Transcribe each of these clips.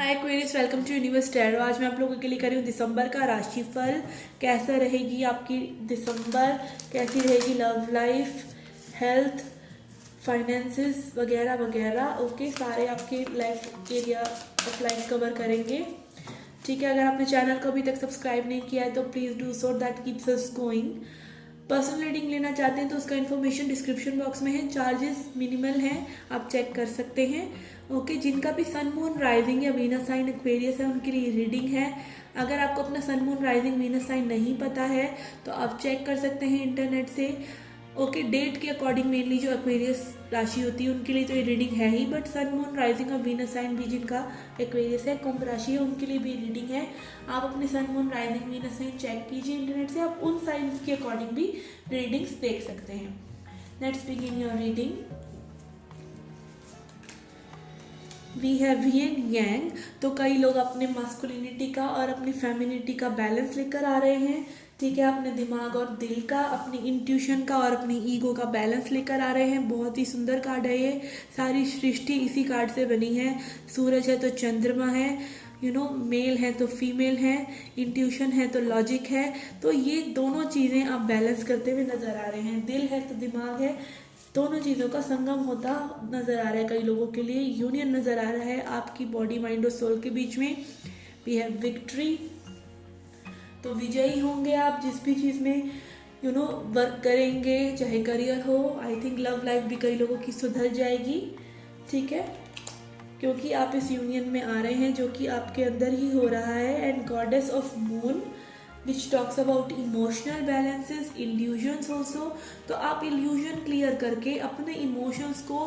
Hi queries, welcome to universe tarot. आज मैं आप लोगों के लिए कर रही हूँ दिसंबर का राशिफल। कैसा रहेगी आपकी दिसंबर, कैसी रहेगी लव लाइफ, हेल्थ, फाइनेंसेस वगैरह वगैरह। ओके, सारे आपके life area of life cover करेंगे। ठीक है, अगर आपने चैनल को अभी तक सब्सक्राइब नहीं किया है तो please do so, that keeps us going. Personal reading लेना चाहते हैं तो उसका इन्फॉर्मेशन डिस्क्रिप्शन बॉक्स में है। चार्जेस मिनिमल हैं, आप चेक कर सकते हैं। ओके, जिनका भी सन मून राइजिंग या वीनस साइन एक्वेरियस है उनके लिए रीडिंग है। अगर आपको अपना sun moon rising Venus sign नहीं पता है तो आप चेक कर सकते हैं इंटरनेट से। ओके, डेट के अकॉर्डिंग मेनली जो एक्वेरियस राशि होती है उनके लिए तो ये रीडिंग है ही, बट सन मून राइजिंग और वीनस साइन भी जिनका एक्वेरियस है, कुंभ राशि है, उनके लिए भी रीडिंग है। आप अपने sun moon rising Venus sign check कीजिए इंटरनेट से, आप उन साइंस के अकॉर्डिंग भी रीडिंग्स देख सकते हैं। Let's begin your reading. We have yin yang, तो कई लोग अपने मास्कुलिनिटी का और अपनी फेमिनिटी का बैलेंस लेकर आ रहे हैं। ठीक है, अपने दिमाग और दिल का, अपनी इंट्यूशन का और अपनी ईगो का बैलेंस लेकर आ रहे हैं। बहुत ही सुंदर कार्ड है ये। सारी सृष्टि इसी कार्ड से बनी है। सूरज है तो चंद्रमा है, मेल है तो फीमेल है, इंट्यूशन है तो लॉजिक है। तो ये दोनों चीज़ें आप बैलेंस करते हुए नजर आ रहे हैं। दिल है तो दिमाग है, दोनों चीज़ों का संगम होता नजर आ रहा है। कई लोगों के लिए यूनियन नजर आ रहा है आपकी बॉडी, माइंड और सोल के बीच में। वी हैव विक्ट्री, तो विजयी होंगे आप जिस भी चीज़ में वर्क करेंगे, चाहे करियर हो। आई थिंक लव लाइफ भी कई लोगों की सुधर जाएगी। ठीक है, क्योंकि आप इस यूनियन में आ रहे हैं जो कि आपके अंदर ही हो रहा है। And goddess of moon which talks about emotional balances, illusions also. तो आप इल्यूजन क्लियर करके अपने इमोशंस को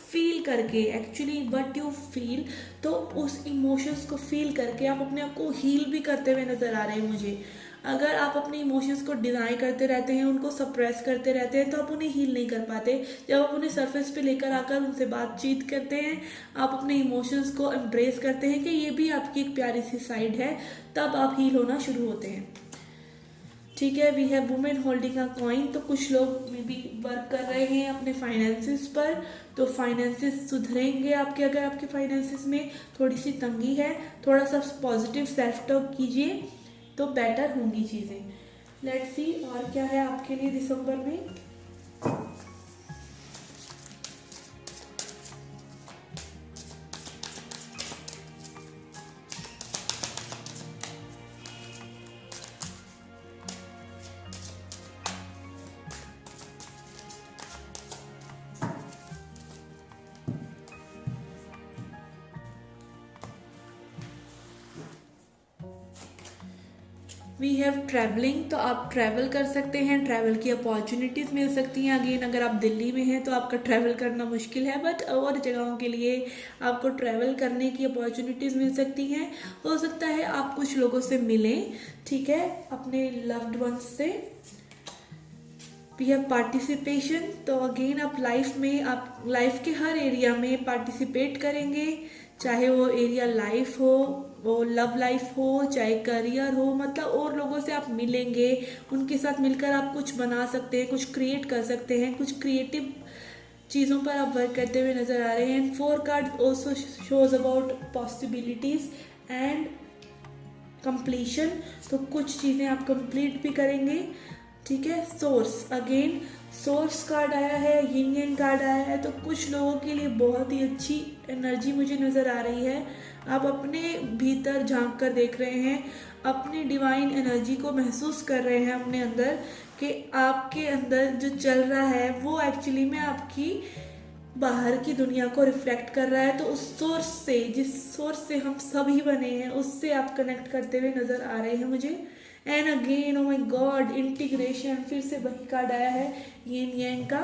फील करके, एक्चुअली व्हाट यू फील, तो उस इमोशंस को फील करके आप अपने आप को हील भी करते हुए नजर आ रहे हैं मुझे। अगर आप अपने इमोशंस को डिनाई करते रहते हैं, उनको सप्रेस करते रहते हैं, तो आप उन्हें हील नहीं कर पाते। जब आप उन्हें सरफेस पे लेकर आकर उनसे बातचीत करते हैं, आप अपने इमोशंस को एम्ब्रेस करते हैं कि ये भी आपकी एक प्यारी सी साइड है, तब आप हील होना शुरू होते हैं। ठीक है, we have women holding a coin, तो कुछ लोग में भी वर्क कर रहे हैं अपने फाइनेंसिस पर। तो फाइनेंसिस सुधरेंगे आपके। अगर आपके फाइनेंसिस में थोड़ी सी तंगी है, थोड़ा सा पॉजिटिव सेल्फ टॉक कीजिए तो बेटर होंगी चीज़ें। लेट्स सी और क्या है आपके लिए दिसंबर में। वी हैव ट्रैवलिंग, तो आप ट्रैवल कर सकते हैं, ट्रैवल की अपॉर्चुनिटीज़ मिल सकती हैं। अगेन, अगर आप दिल्ली में हैं तो आपका ट्रैवल करना मुश्किल है, बट और जगहों के लिए आपको ट्रैवल करने की अपॉर्चुनिटीज़ मिल सकती हैं। हो सकता है आप कुछ लोगों से मिलें, ठीक है, अपने लव्ड वंस से। वी हैव पार्टिसिपेशन, तो अगेन आप लाइफ के हर एरिया में पार्टिसिपेट करेंगे, चाहे वो एरिया लाइफ हो, वो लव लाइफ हो, चाहे करियर हो। मतलब और लोगों से आप मिलेंगे, उनके साथ मिलकर आप कुछ बना सकते हैं, कुछ क्रिएट कर सकते हैं, कुछ क्रिएटिव चीज़ों पर आप वर्क करते हुए नजर आ रहे हैं। 4 card also shows about possibilities and completion, तो कुछ चीज़ें आप कंप्लीट भी करेंगे। ठीक है, सोर्स, अगेन सोर्स कार्ड आया है, यूनियन कार्ड आया है, तो कुछ लोगों के लिए बहुत ही अच्छी एनर्जी मुझे नज़र आ रही है। आप अपने भीतर झांक कर देख रहे हैं, अपनी डिवाइन एनर्जी को महसूस कर रहे हैं अपने अंदर, कि आपके अंदर जो चल रहा है वो एक्चुअली में आपकी बाहर की दुनिया को रिफ्लेक्ट कर रहा है। तो उस सोर्स से, जिस सोर्स से हम सभी बने हैं, उससे आप कनेक्ट करते हुए नज़र आ रहे हैं मुझे। And again, oh my God, integration, फिर से वही कार्ड आया है यिन यांग का।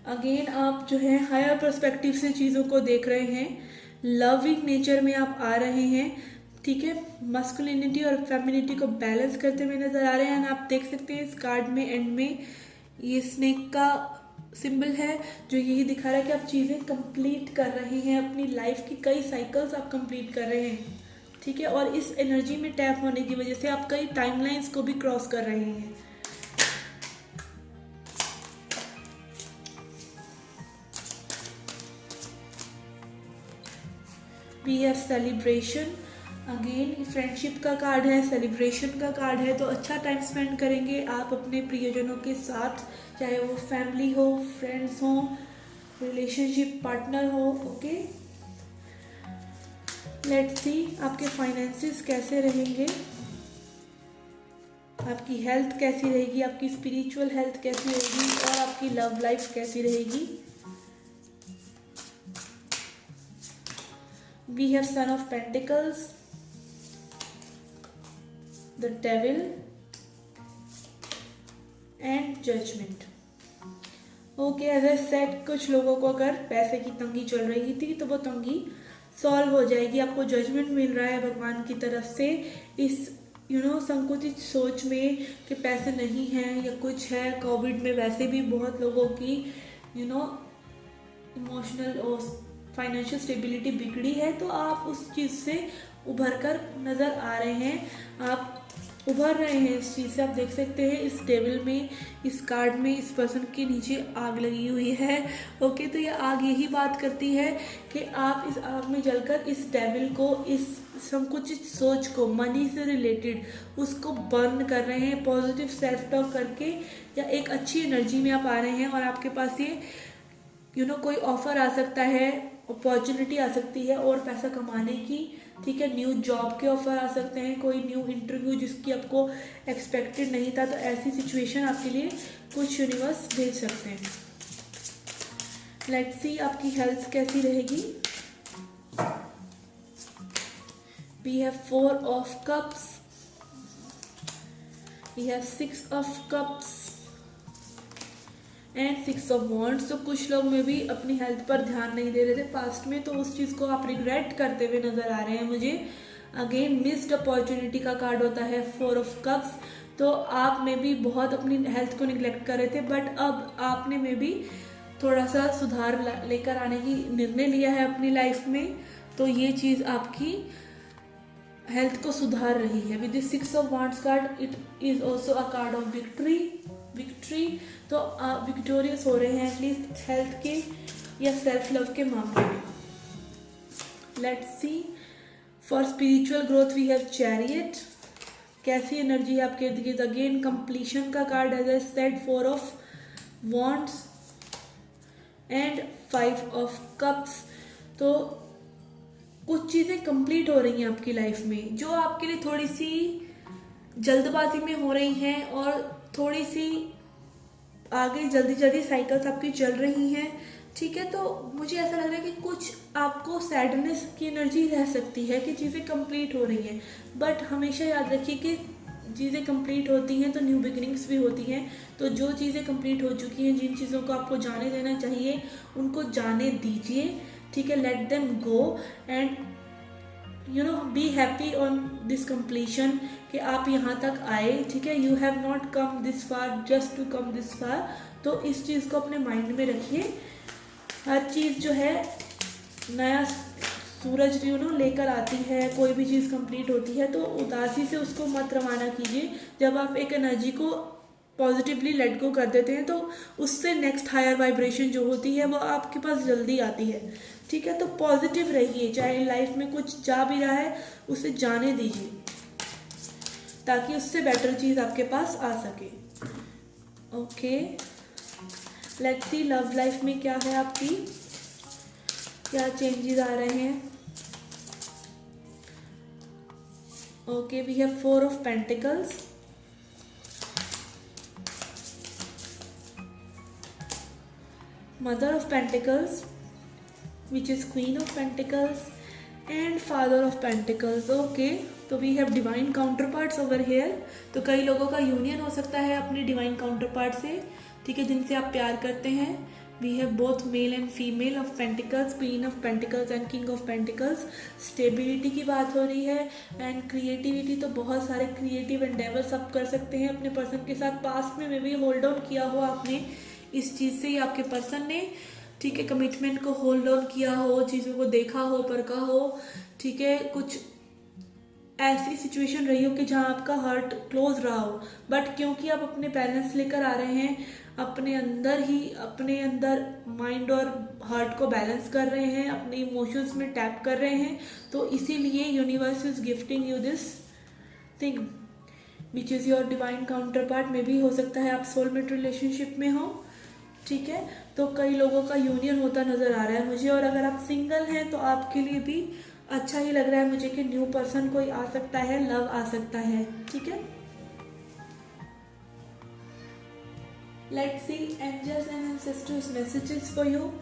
अगेन आप जो है हायर पर्सपेक्टिव से चीज़ों को देख रहे हैं, लविंग नेचर में आप आ रहे हैं। ठीक है, मस्कुलिनिटी और फेमिनिटी को बैलेंस करते हुए नजर आ रहे हैं। एंड आप देख सकते हैं इस कार्ड में एंड में ये स्नेक का सिंबल है, जो यही दिखा रहा है कि आप चीज़ें कंप्लीट कर रहे हैं, अपनी लाइफ की कई साइकिल्स आप कंप्लीट कर रहे हैं। ठीक है, और इस एनर्जी में टैप होने की वजह से आप कई टाइमलाइंस को भी क्रॉस कर रहे हैं। We have celebration, again friendship का कार्ड है, सेलिब्रेशन का कार्ड है, तो अच्छा टाइम स्पेंड करेंगे आप अपने प्रियजनों के साथ, चाहे वो फैमिली हो, फ्रेंड्स हो, रिलेशनशिप पार्टनर हो। ओके, लेट्स सी आपके फाइनेंसेस कैसे रहेंगे, आपकी हेल्थ कैसी रहेगी, आपकी स्पिरिचुअल हेल्थ कैसी रहेगी, और आपकी लव लाइफ कैसी रहेगी। We have sun of pentacles, the devil and judgement. Okay, as I said, कुछ लोगों को अगर पैसे की तंगी चल रही थी तो वो तंगी सॉल्व हो जाएगी। आपको जजमेंट मिल रहा है भगवान की तरफ से इस संकुचित सोच में कि पैसे नहीं हैं या कुछ है। कोविड में वैसे भी बहुत लोगों की इमोशनल और फाइनेंशियल स्टेबिलिटी बिगड़ी है, तो आप उस चीज़ से उभर कर नज़र आ रहे हैं, आप उभर रहे हैं इस चीज़ से। आप देख सकते हैं इस टेबल में, इस कार्ड में, इस पर्सन के नीचे आग लगी हुई है। ओके, तो ये आग यही बात करती है कि आप इस आग में जलकर इस डेविल को, इस संकुचित सोच को, मनी से रिलेटेड, उसको बर्न कर रहे हैं पॉजिटिव सेल्फ टॉक करके, या एक अच्छी एनर्जी में आप आ रहे हैं और आपके पास ये कोई ऑफर आ सकता है, अपॉर्चुनिटी आ सकती है और पैसा कमाने की। ठीक है, न्यू जॉब के ऑफर आ सकते हैं, कोई न्यू इंटरव्यू जिसकी आपको एक्सपेक्टेड नहीं था, तो ऐसी सिचुएशन आपके लिए कुछ यूनिवर्स भेज सकते हैं। लेट्स सी आपकी हेल्थ कैसी रहेगी। We have 4 of cups, we have 6 of cups and 6 of wands. तो कुछ लोग में भी अपनी हेल्थ पर ध्यान नहीं दे रहे थे पास्ट में, तो उस चीज़ को आप रिग्रेट करते हुए नजर आ रहे हैं मुझे। अगेन मिस्ड अपॉर्चुनिटी का कार्ड होता है 4 ऑफ कप्स, तो आप में भी बहुत अपनी हेल्थ को निग्लेक्ट कर रहे थे, बट अब आपने में भी थोड़ा सा सुधार लेकर आने की निर्णय लिया है अपनी लाइफ में, तो ये चीज़ आपकी हेल्थ को सुधार रही है। With this 6 of wands card, it is also a card of victory, तो आप विक्टोरियस हो रहे हैं एटलीस्ट हेल्थ के या सेल्फ लव के मामले में। Let's see for spiritual growth we have chariot, कैसी एनर्जी है आपके इर्द गिर्द। अगेन कंप्लीशन का card, as I said 4 of wands and 5 of cups, तो कुछ चीज़ें कंप्लीट हो रही हैं आपकी लाइफ में जो आपके लिए थोड़ी सी जल्दबाजी में हो रही हैं, और थोड़ी सी आगे जल्दी साइकिल्स आपकी चल रही हैं। ठीक है, तो मुझे ऐसा लग रहा है कि कुछ आपको सैडनेस की एनर्जी रह सकती है कि चीज़ें कंप्लीट हो रही हैं, बट हमेशा याद रखिए कि चीज़ें कंप्लीट होती हैं तो न्यू बिगिनिंग्स भी होती हैं। तो जो चीज़ें कंप्लीट हो चुकी हैं, जिन चीज़ों को आपको जाने देना चाहिए उनको जाने दीजिए। ठीक है, let them go and be happy on this completion कि आप यहाँ तक आए। ठीक है, you have not come this far just to come this far, तो इस चीज़ को अपने माइंड में रखिए। हर चीज़ जो है नया सूरज लेकर आती है, कोई भी चीज़ कंप्लीट होती है तो उदासी से उसको मत रवाना कीजिए। जब आप एक एनर्जी को पॉजिटिवली लेट गो कर देते हैं तो उससे नेक्स्ट हायर वाइब्रेशन जो होती है वो आपके पास जल्दी आती है। ठीक है, तो पॉजिटिव रहिए, चाहे लाइफ में कुछ जा भी रहा है उसे जाने दीजिए ताकि उससे बेटर चीज़ आपके पास आ सके। Okay, let's see love life में क्या है आपकी, क्या चेंजेस आ रहे हैं। Okay, we have 4 of pentacles, mother of pentacles which is queen of pentacles and father of pentacles. Okay, तो we have divine counterparts over here. तो कई लोगों का यूनियन हो सकता है अपने डिवाइन काउंटर पार्ट से, ठीक है, जिनसे आप प्यार करते हैं। We have both male and female of pentacles, queen of pentacles and king of pentacles. Stability की बात हो रही है एंड क्रिएटिविटी, तो बहुत सारे क्रिएटिव एंडेवर्स आप कर सकते हैं अपने पर्सन के साथ। पास्ट में भी होल्ड ऑन किया हो आपने इस चीज़ से, आपके पर्सन ने, ठीक है, कमिटमेंट को होल्ड ऑन किया हो, चीज़ों को देखा हो, परखा हो, ठीक है, कुछ ऐसी सिचुएशन रही हो कि जहाँ आपका हार्ट क्लोज रहा हो, बट क्योंकि आप अपने बैलेंस लेकर आ रहे हैं, अपने अंदर ही, अपने अंदर माइंड और हार्ट को बैलेंस कर रहे हैं, अपने इमोशंस में टैप कर रहे हैं, तो इसीलिए universe is gifting you this thing which is your divine counter part. में भी हो सकता है आप सोलमेट रिलेशनशिप में हो, ठीक है। तो कई लोगों का यूनियन होता नजर आ रहा है मुझे, और अगर आप सिंगल हैं तो आपके लिए भी अच्छा ही लग रहा है मुझे कि न्यू पर्सन कोई आ सकता है, लव आ सकता है, ठीक है। Let's see angels and ancestors messages for you.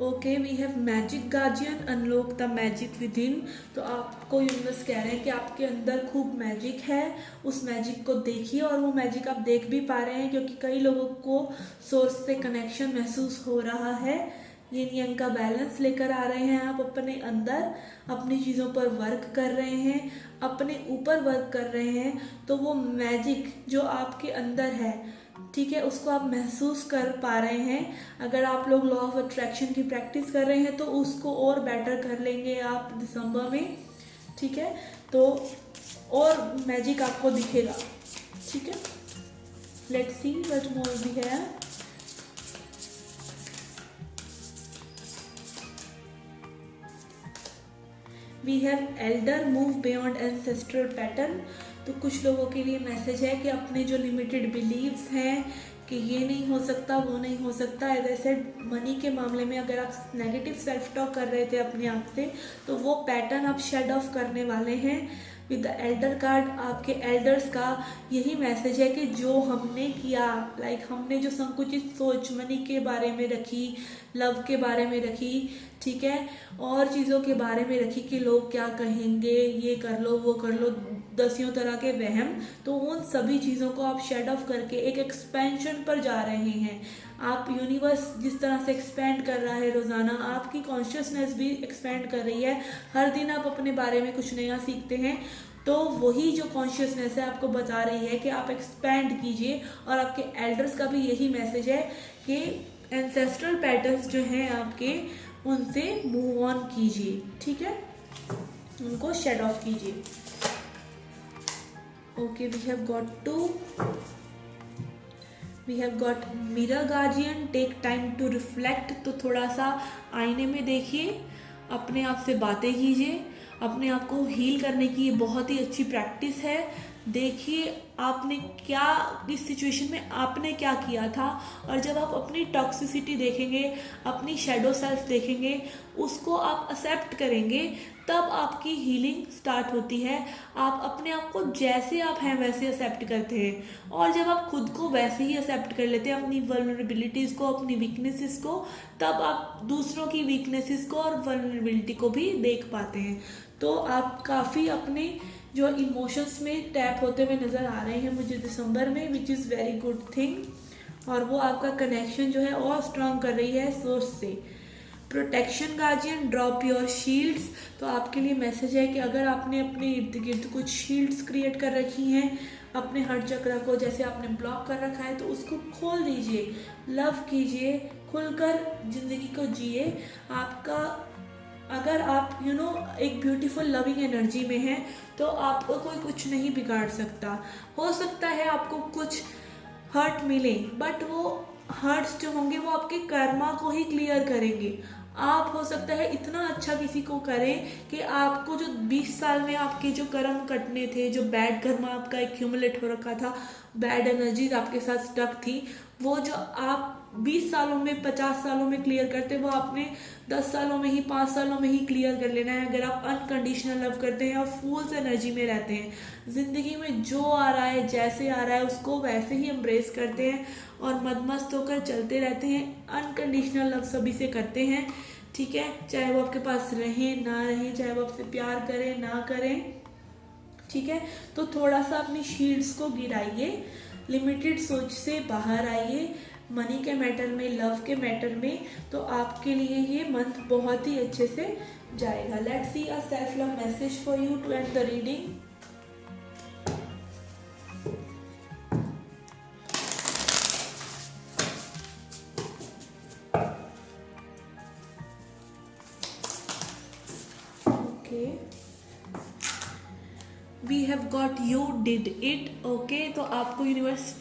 Okay, we have magic guardian, unlock the magic within. तो आपको यूनिवर्स कह रहे हैं कि आपके अंदर खूब मैजिक है, उस मैजिक को देखिए, और वो मैजिक आप देख भी पा रहे हैं क्योंकि कई लोगों को सोर्स से कनेक्शन महसूस हो रहा है। यिन यांग का बैलेंस लेकर आ रहे हैं आप अपने अंदर, अपनी चीज़ों पर वर्क कर रहे हैं, अपने ऊपर वर्क कर रहे हैं, तो वो मैजिक जो आपके अंदर है, ठीक है, उसको आप महसूस कर पा रहे हैं। अगर आप लोग लॉ ऑफ अट्रैक्शन की प्रैक्टिस कर रहे हैं तो उसको और बेटर कर लेंगे आप दिसंबर में, ठीक है, तो और मैजिक आपको दिखेगा, ठीक है। Let's see what more we have. We have elder move beyond ancestral pattern. तो कुछ लोगों के लिए मैसेज है कि अपने जो लिमिटेड बिलीव्स हैं कि ये नहीं हो सकता, वो नहीं हो सकता, एज आई सेड मनी के मामले में अगर आप नेगेटिव सेल्फ टॉक कर रहे थे अपने आप से, तो वो पैटर्न आप शेड ऑफ करने वाले हैं विद द एल्डर कार्ड। आपके एल्डर्स का यही मैसेज है कि जो हमने किया, लाइक हमने जो संकुचित सोच मनी के बारे में रखी, लव के बारे में रखी, ठीक है, और चीज़ों के बारे में रखी कि लोग क्या कहेंगे, ये कर लो वो कर लो, दसियों तरह के वहम, तो उन सभी चीज़ों को आप शेड ऑफ करके एक एक्सपेंशन पर जा रहे हैं। आप यूनिवर्स जिस तरह से एक्सपेंड कर रहा है रोज़ाना, आपकी कॉन्शियसनेस भी एक्सपेंड कर रही है, हर दिन आप अपने बारे में कुछ नया सीखते हैं, तो वही जो कॉन्शियसनेस है आपको बता रही है कि आप एक्सपेंड कीजिए। और आपके एल्डर्स का भी यही मैसेज है कि एंसेस्ट्रल पैटर्न्स जो हैं आपके, उनसे मूव ऑन कीजिए, ठीक है, उनको शेड ऑफ कीजिए। Okay, we have got mirror guardian, take time to reflect. तो थोड़ा सा आईने में देखिए, अपने आप से बातें कीजिए, अपने आप को हील करने की ये बहुत ही अच्छी प्रैक्टिस है। देखिए आपने क्या, इस सिचुएशन में आपने क्या किया था, और जब आप अपनी टॉक्सिसिटी देखेंगे, अपनी शैडो सेल्फ देखेंगे, उसको आप एक्सेप्ट करेंगे, तब आपकी हीलिंग स्टार्ट होती है। आप अपने आप को जैसे आप हैं वैसे एक्सेप्ट करते हैं, और जब आप खुद को वैसे ही एक्सेप्ट कर लेते हैं, अपनी वल्नरेबिलिटीज़ को, अपनी वीकनेसेस को, तब आप दूसरों की वीकनेसेस को और वल्नरेबिलिटी को भी देख पाते हैं। तो आप काफ़ी अपने जो इमोशंस में टैप होते हुए नज़र आ रहे हैं मुझे दिसंबर में, which is very good thing. और वो आपका कनेक्शन जो है और स्ट्रॉन्ग कर रही है सोर्स से। Protection guardian, drop your shields. तो आपके लिए मैसेज है कि अगर आपने अपने इर्द गिर्द कुछ शील्ड्स क्रिएट कर रखी हैं, अपने हर चक्र को जैसे आपने ब्लॉक कर रखा है, तो उसको खोल दीजिए, लव कीजिए, खुलकर जिंदगी को जिए। आपका, अगर आप एक ब्यूटीफुल लविंग एनर्जी में हैं, तो आपको कोई कुछ नहीं बिगाड़ सकता। हो सकता है आपको कुछ हर्ट मिले, बट वो हर्ट्स जो होंगे वो आपके कर्मा को ही क्लियर करेंगे। आप हो सकता है इतना अच्छा किसी को करें कि आपको जो 20 साल में आपके जो कर्म कटने थे, जो बैड कर्मा आपका एक्यूमुलेट हो रखा था, बैड एनर्जीज आपके साथ स्टक थी, वो जो आप 20 सालों में, 50 सालों में क्लियर करते, वो आपने 10 सालों में ही, 5 सालों में ही क्लियर कर लेना है। अगर आप अनकंडीशनल लव करते हैं और फूल्स एनर्जी में रहते हैं, जिंदगी में जो आ रहा है, जैसे आ रहा है, उसको वैसे ही एम्ब्रेस करते हैं और मदमस्त होकर चलते रहते हैं, अनकंडीशनल लव सभी से करते हैं, ठीक है, चाहे वो आपके पास रहें ना रहें, चाहे वो आपसे प्यार करें ना करें, ठीक है। तो थोड़ा सा अपनी शील्ड्स को गिराइए, लिमिटेड सोच से बाहर आइए, मनी के मैटर में, लव के मैटर में, तो आपके लिए ये मंथ बहुत ही अच्छे से जाएगा। Let's see a self love message for you to end the reading. Have got, you did it. Okay, तो आपको यूनिवर्स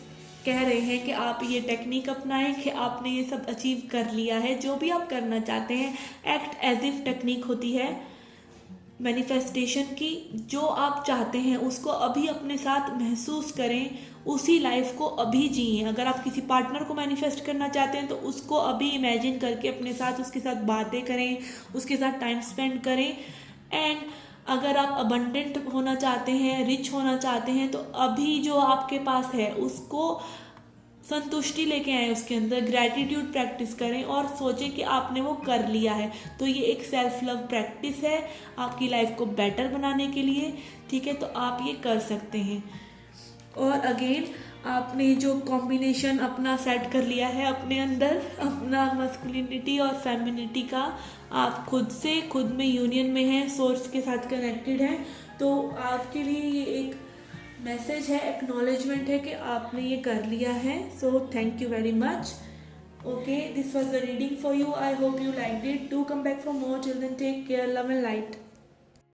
कह रहे हैं कि आप ये टेक्निक अपनाएं कि आपने ये सब अचीव कर लिया है, जो भी आप करना चाहते हैं। एक्ट एज इफ टेक्निक होती है मैनिफेस्टेशन की। जो आप चाहते हैं उसको अभी अपने साथ महसूस करें, उसी लाइफ को अभी जिए। अगर आप किसी पार्टनर को मैनिफेस्ट करना चाहते हैं तो उसको अभी इमेजिन करके अपने साथ, उसके साथ बातें करें, उसके साथ टाइम स्पेंड करें। एंड अगर आप अबंडेंट होना चाहते हैं, रिच होना चाहते हैं, तो अभी जो आपके पास है उसको संतुष्टि लेके आए, उसके अंदर ग्रैटिट्यूड प्रैक्टिस करें और सोचें कि आपने वो कर लिया है। तो ये एक सेल्फ लव प्रैक्टिस है आपकी लाइफ को बेटर बनाने के लिए। ठीक है, तो आप ये कर सकते हैं। और अगेन आपने जो कॉम्बिनेशन अपना सेट कर लिया है अपने अंदर, अपना मस्कुलिनिटी और फेमिनिटी का, आप खुद से खुद में यूनियन में हैं, सोर्स के साथ कनेक्टेड हैं। तो आपके लिए ये एक मैसेज है, एक्नॉलेजमेंट है कि आपने ये कर लिया है। So thank you very much. Okay, this was the reading for you. I hope you like it. Do come back for more. Till then take care, love and light.